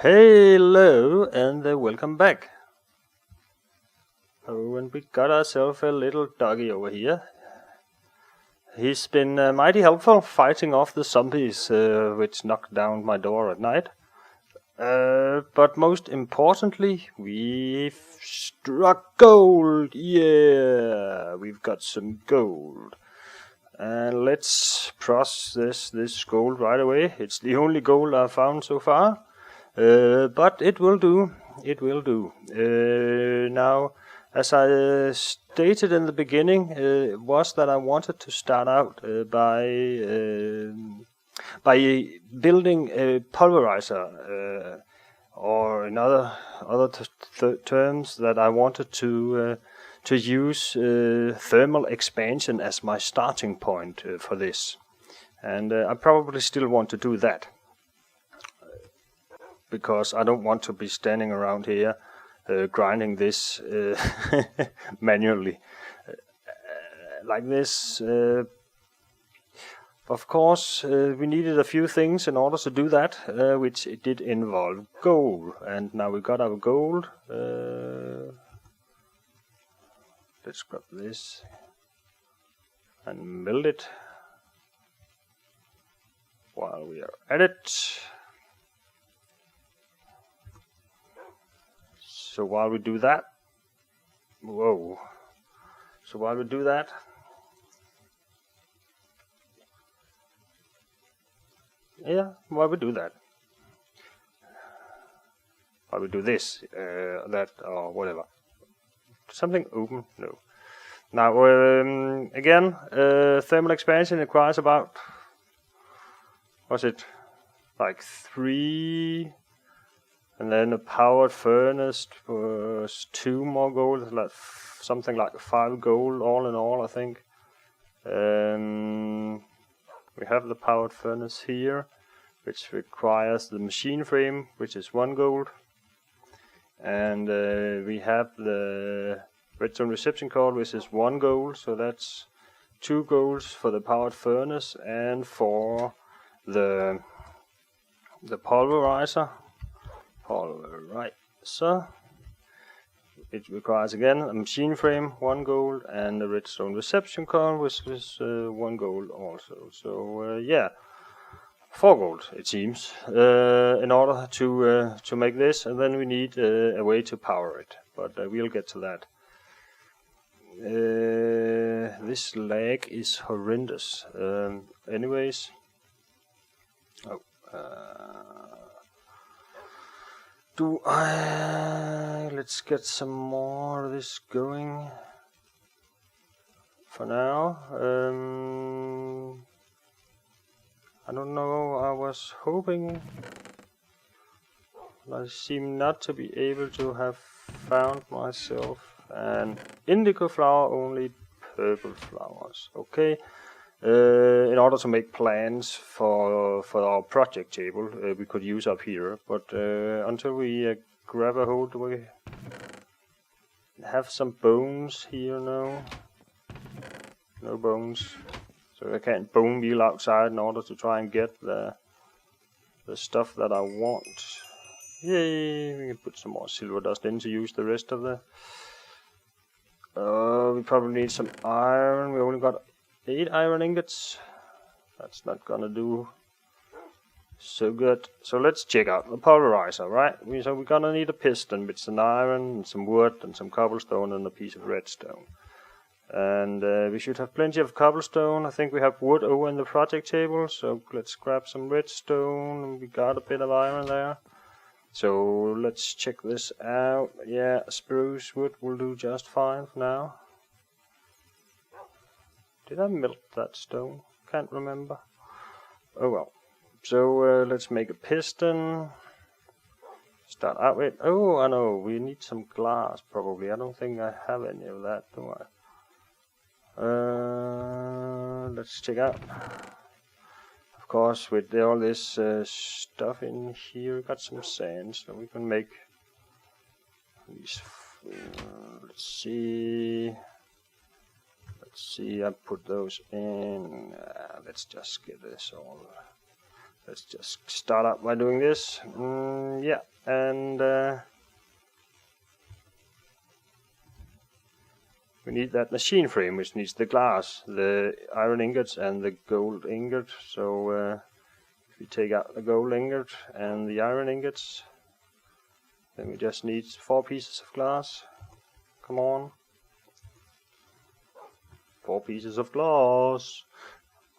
Hello and welcome back. Oh, and we got ourselves a little doggy over here. He's been mighty helpful fighting off the zombies which knocked down my door at night. But most importantly, we've struck gold! Yeah, we've got some gold. And let's process this gold right away. It's the only gold I've found so far. But it will do. It will do. Now, as I stated in the beginning, was that I wanted to start out by building a pulverizer, or in other terms, that I wanted to use thermal expansion as my starting point for this, and I probably still want to do that. Because I don't want to be standing around here grinding this manually like this. Of course, we needed a few things in order to do that, which it did involve gold. And now we got our gold. Let's grab this and melt it while we are at it. So while we do that, while we do this, that, or whatever. Something open? No. Now, again, thermal expansion requires about, what's it, like 3... And then a powered furnace was 2 more gold, like something like 5 gold all in all, I think. We have the powered furnace here, which requires the machine frame, which is 1 gold. And we have the redstone reception cord, which is 1 gold, so that's 2 golds for the powered furnace and for the pulverizer. Pulverizer. It requires again a machine frame, 1 gold, and a redstone reception cord, which is 1 gold also. So yeah, 4 gold it seems, in order to make this, and then we need a way to power it. But we'll get to that. This lag is horrendous. Anyways. Let's get some more of this going for now. I don't know, I was hoping, I seem not to be able to have found myself an indigo flower, only purple flowers. Okay. In order to make plans for our project table, we could use up here, but until we grab a hold, we have some bones here now. No bones, so I can't bone meal outside in order to try and get the stuff that I want. Yay! We can put some more silver dust in to use the rest of the. We probably need some iron. We only got 8 iron ingots. That's not gonna do so good. So let's check out the pulverizer, right? So we're gonna need a piston with some iron, and some wood, and some cobblestone, and a piece of redstone. And we should have plenty of cobblestone. I think we have wood over in the project table, so let's grab some redstone. We got a bit of iron there. So let's check this out. Yeah, spruce wood will do just fine for now. Did I melt that stone? Can't remember. Oh well. So let's make a piston. Start out with. Oh, I know. We need some glass probably. I don't think I have any of that, do I? Let's check out. Of course, with all this stuff in here, we got some sand, so we can make these. Let's see. I put those in. Let's just get this all let's just start out by doing this. Yeah, and we need that machine frame, which needs the glass, the iron ingots, and the gold ingot. So if we take out the gold ingot and the iron ingots, then we just need 4 pieces of glass. Come on. 4 pieces of glass.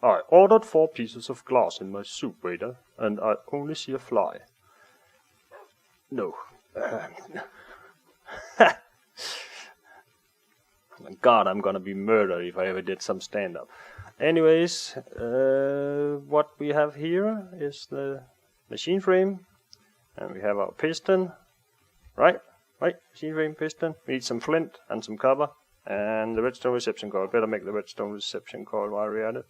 I ordered 4 pieces of glass in my soup, waiter, and I only see a fly. No. God, I'm gonna be murdered if I ever did some stand-up. Anyways, what we have here is the machine frame, and we have our piston. Right, machine frame, piston. We need some flint and some copper, and the redstone reception coil. Better make the redstone reception coil while we're at it.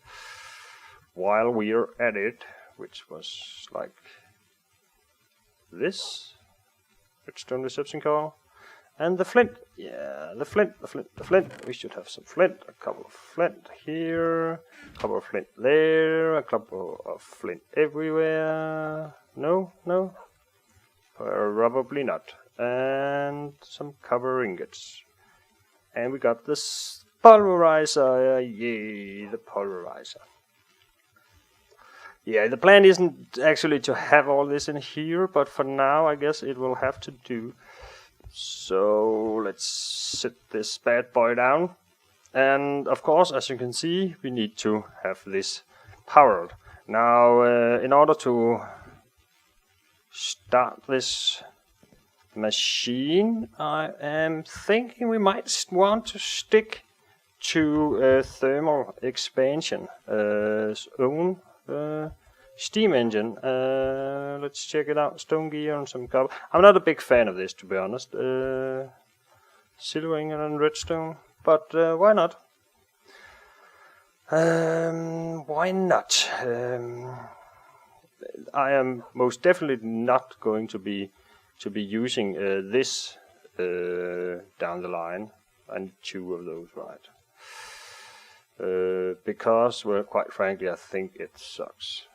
While we're at it, which was like this redstone reception coil. And the flint, yeah, the flint. We should have some flint, a couple of flint here, a couple of flint there, a couple of flint everywhere. No, probably not. And some copper ingots. And we got this pulverizer, yay, the pulverizer. Yeah, the plan isn't actually to have all this in here, but for now I guess it will have to do. So let's set this bad boy down, and of course, as you can see, we need to have this powered. Now in order to start this machine, I am thinking we might want to stick to thermal expansion own steam engine. Let's check it out. Stone gear and some copper. I'm not a big fan of this, to be honest. Silver ingot and redstone, but why not? Why not? I am most definitely not going to be using this down the line. I need 2 of those, right? Because, well, quite frankly, I think it sucks.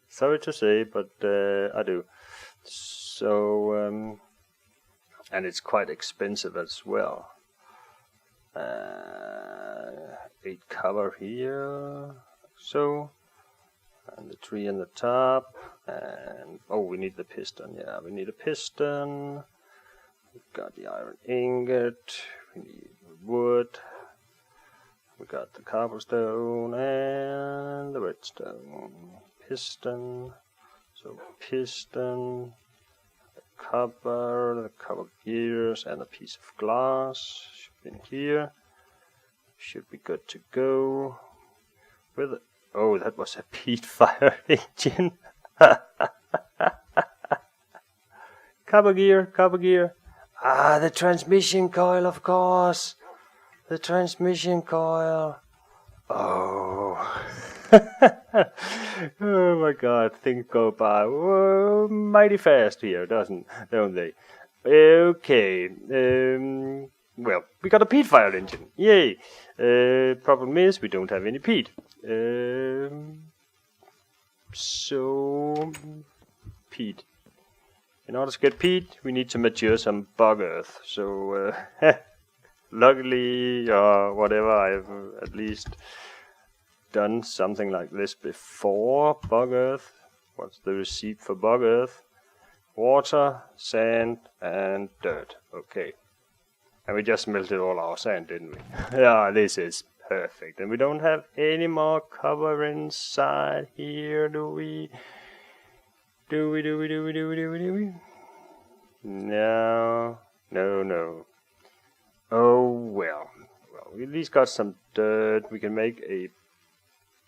Sorry to say, but I do. So, and it's quite expensive as well. 8 copper here, so, and the 3 in the top, and oh, we need the piston. Yeah, we need a piston. We've got the iron ingot. We need wood. We got the cobblestone and the redstone. Piston. So piston, the copper gears, and a piece of glass should be in here. Should be good to go. With it. Oh, that was a Peat-fired engine. Copper gear. Ah, the transmission coil, of course. The transmission coil. Oh. Oh my God, things go by mighty fast here, don't they? Okay. Well, we got a peat-fired engine. Yay. Problem is, we don't have any peat. So, peat. In order to get peat, we need to mature some bog earth. So, luckily, or whatever, I've at least done something like this before. Bog earth. What's the receipt for bog earth? Water, sand, and dirt. Okay. And we just melted all our sand, didn't we? Yeah, this is perfect. And we don't have any more copper inside here, do we? Do we? No. Oh, well, we at least got some dirt. We can make a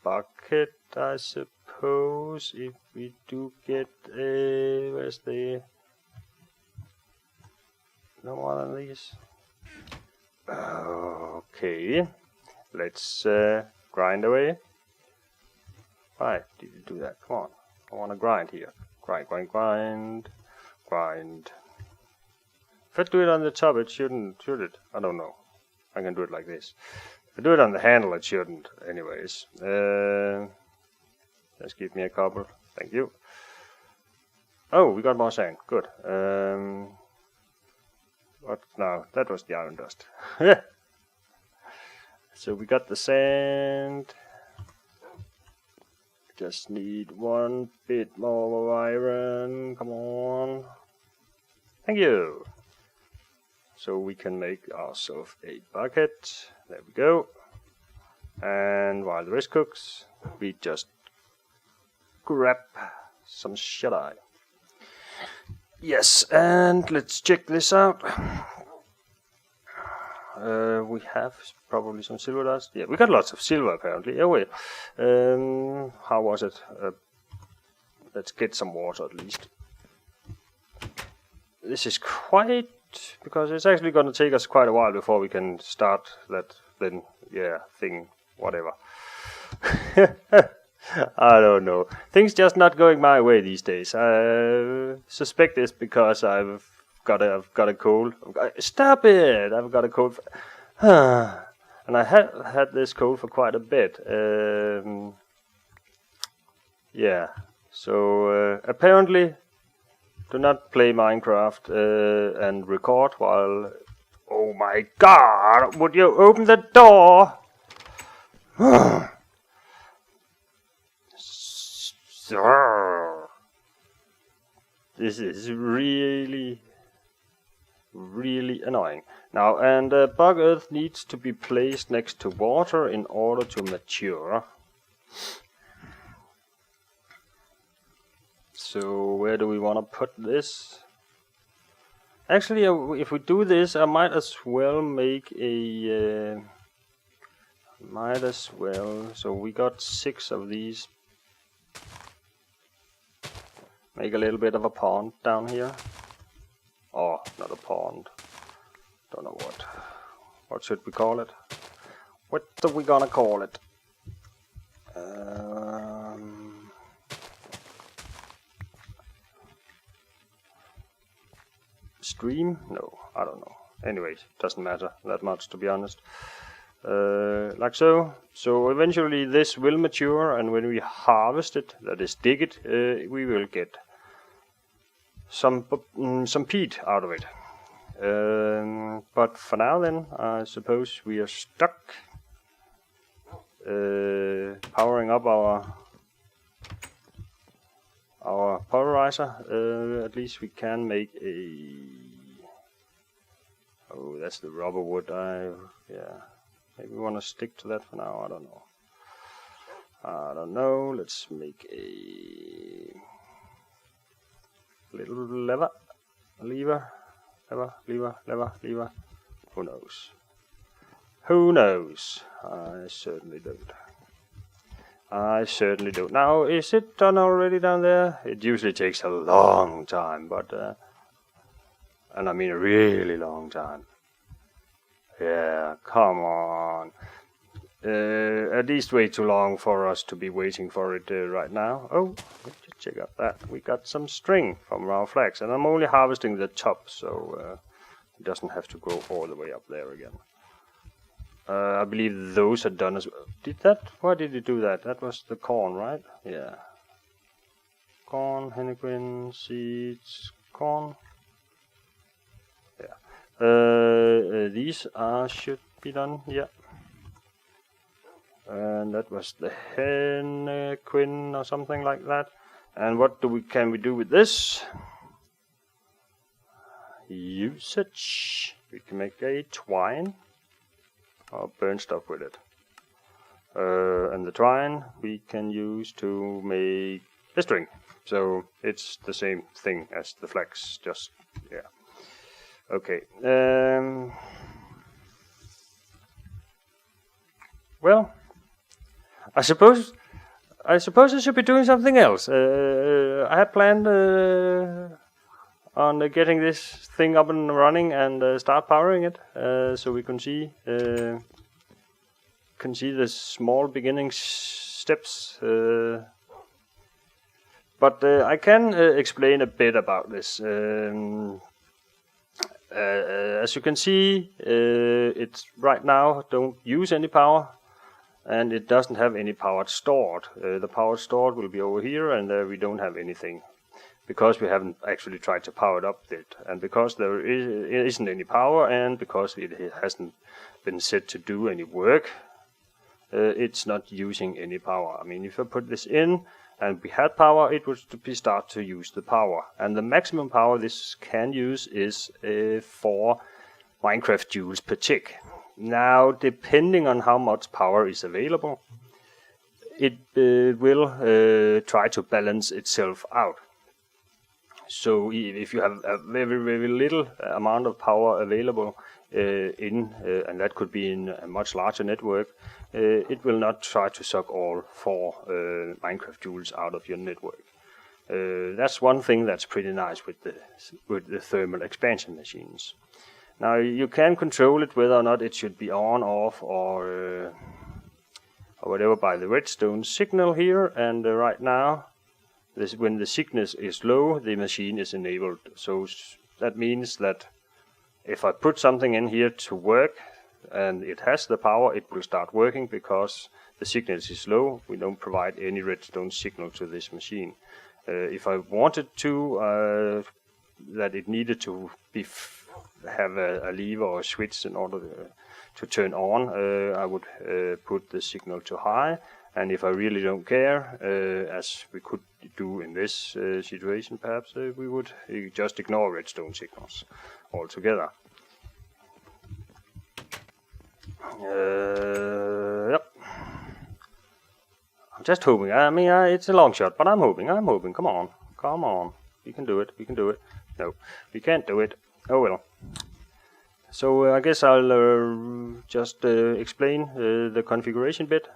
bucket, I suppose, if we do get a... Where's the... No one of these? Okay, let's grind away. Why did you do that? Come on, I want to grind here. Grind. If I do it on the top, it shouldn't, should it? I don't know. I can do it like this. If I do it on the handle, it shouldn't. Anyways, Just give me a couple. Thank you. Oh, we got more sand. Good. What now? That was the iron dust. So we got the sand. Just need one bit more iron. Come on. Thank you. So we can make ourselves a bucket. There we go. And while the rest cooks, we just grab some shut-eye. Yes, and let's check this out. We have probably some silver dust. Yeah, we got lots of silver apparently. Oh wait. How was it? Let's get some water at least. This is quite, because it's actually going to take us quite a while before we can start that thing, whatever. I don't know. Things just not going my way these days. I suspect it's because I've got a cold. Stop it! I've got a cold. And I had this cold for quite a bit. Yeah. So apparently, do not play Minecraft and record while. Oh my God! Would you open the door? This is really annoying. Now, and bug earth needs to be placed next to water in order to mature. So where do we want to put this? Actually, if we do this, I might as well make a... So we got 6 of these. Make a little bit of a pond down here. Oh, not a pond. Don't know what. What should we call it? What are we gonna call it? Stream? No, I don't know. Anyways, doesn't matter that much, to be honest. Like so. So eventually this will mature, and when we harvest it, that is dig it, we will get some peat out of it. But for now then, I suppose we are stuck powering up our pulverizer. At least we can make a... Oh, that's the rubber wood. Maybe we want to stick to that for now. I don't know. Let's make a little lever. Who knows? Who knows? I certainly don't. Now, is it done already down there? It usually takes a long time, but and I mean a really long time. Yeah, come on. At least way too long for us to be waiting for it right now. Oh, let's check out that. We got some string from our flax, and I'm only harvesting the top, so it doesn't have to grow all the way up there again. I believe those are done as well. Why did you do that? That was the corn, right? Yeah. Corn, henequen, seeds, corn. Yeah. These should be done, yeah. And that was the henequen or something like that. And what can we do with this? Usage. We can make a twine or burn stuff with it. And the twine we can use to make a string. So it's the same thing as the flax, just, yeah. Okay. Well, I suppose I should be doing something else. I had planned on getting this thing up and running and start powering it, so we can see the small beginning steps. But I can explain a bit about this. As you can see, it's right now don't use any power. and it doesn't have any power stored. The power stored will be over here, and there we don't have anything, because we haven't actually tried to power it up yet, and because there isn't any power, and because it hasn't been set to do any work, it's not using any power. I mean, if I put this in and we had power, it would start to use the power, and the maximum power this can use is 4 Minecraft joules per tick. Now, depending on how much power is available, it will try to balance itself out. So if you have a very, very little amount of power available and that could be in a much larger network, it will not try to suck all 4 Minecraft joules out of your network. That's one thing that's pretty nice with the thermal expansion machines. Now you can control it whether or not it should be on, off, or whatever by the redstone signal here. And right now, when the signal is low, the machine is enabled. So that means that if I put something in here to work and it has the power, it will start working because the signal is low. We don't provide any redstone signal to this machine. If I wanted to, that it needed to have a lever or a switch in order to turn on, I would put the signal to high, and if I really don't care, as we could do in this situation perhaps, we would just ignore redstone signals altogether. Yep. I'm just hoping. I mean, it's a long shot, but I'm hoping. Come on. We can do it. No, we can't do it. Oh well. So I guess I'll just explain the configuration bit.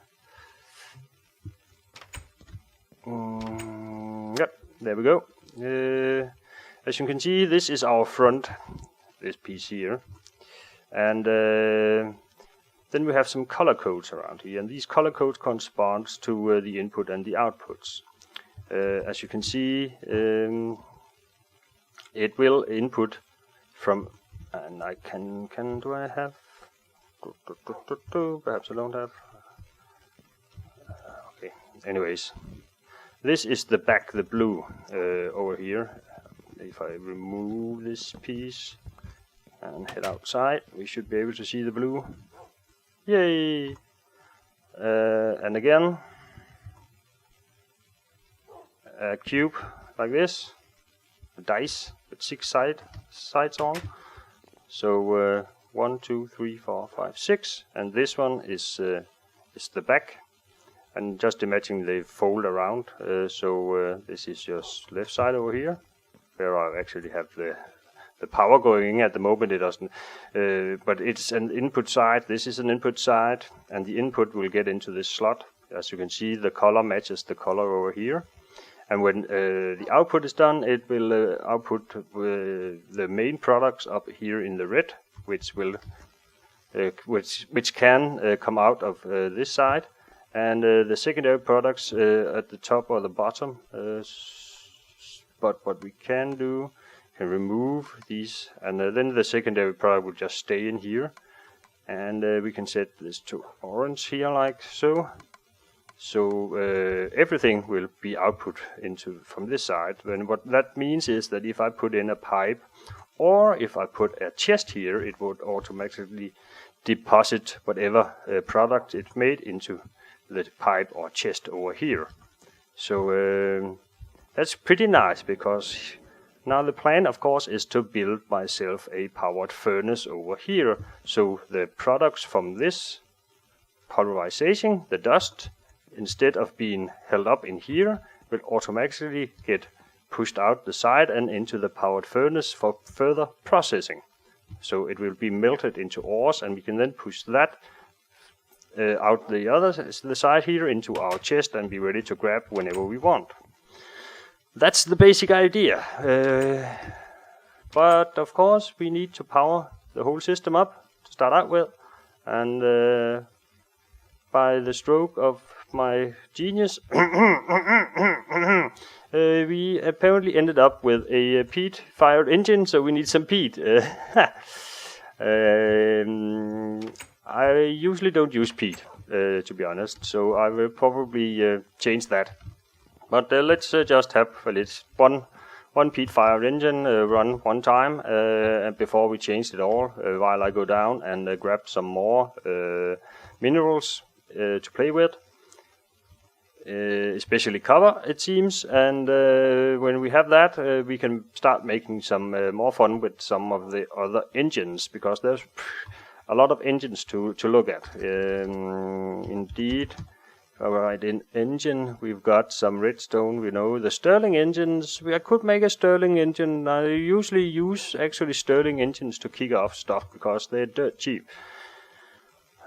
Yep, there we go. As you can see, this is our front, this piece here, and then we have some color codes around here, and these color codes correspond to the input and the outputs. As you can see, it will input from, and I do I have? Perhaps I don't have. Okay. Anyways, this is the back, the blue over here. If I remove this piece and head outside, we should be able to see the blue. Yay! And again, a cube like this, a dice with 6 sides on. So 1, 2, 3, 4, 5, 6, and this one is the back. And just imagine they fold around. So this is your left side over here, where I actually have the power going in. At the moment it doesn't, but it's an input side. This is an input side, and the input will get into this slot. As you can see, the color matches the color over here. And when the output is done, it will output the main products up here in the red, which can come out of this side, and the secondary products at the top or the bottom. But what we can do, can remove these, and then the secondary product will just stay in here, and we can set this to orange here, like so. So everything will be output from this side. And what that means is that if I put in a pipe, or if I put a chest here, it would automatically deposit whatever product it made into the pipe or chest over here. So that's pretty nice, because now the plan, of course, is to build myself a powered furnace over here. So the products from this pulverization, the dust, instead of being held up in here, will automatically get pushed out the side and into the powered furnace for further processing. So it will be melted into ores, and we can then push that out the side here into our chest and be ready to grab whenever we want. That's the basic idea. But of course we need to power the whole system up to start out with, and by the stroke of my genius, we apparently ended up with a peat-fired engine, so we need some peat. I usually don't use peat, to be honest, so I will probably change that. But let's just have one peat-fired engine run one time before we change it all, while I go down and grab some more minerals to play with. Especially copper, it seems, and when we have that, we can start making some more fun with some of the other engines, because there's a lot of engines to look at. Indeed, alright, in engine, we've got some redstone, we know the Stirling engines. I could make a Stirling engine. I usually use actually Stirling engines to kick off stuff, because they're dirt cheap.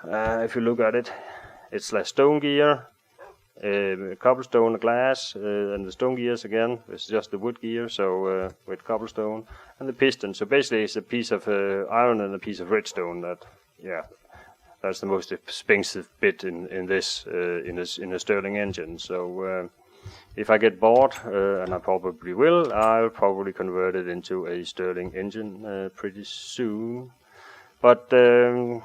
If you look at it, it's like stone gear, cobblestone, glass, and the stone gears again. It's just the wood gear, so with cobblestone and the piston. So basically, it's a piece of iron and a piece of redstone. That's the most expensive bit in a Stirling engine. So if I get bored, and I probably will, I'll probably convert it into a Stirling engine pretty soon. But I'll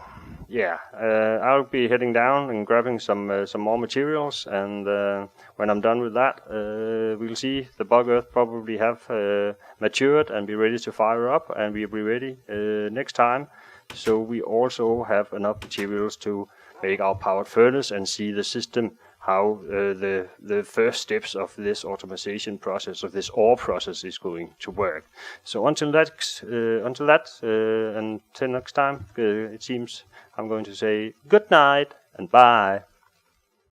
be heading down and grabbing some more materials, and when I'm done with that, we'll see the bug earth probably have matured and be ready to fire up, and we'll be ready next time. So we also have enough materials to make our powered furnace and see the system, how the first steps of this automation process, of this ore process, is going to work. So until next time, it seems I'm going to say good night and bye.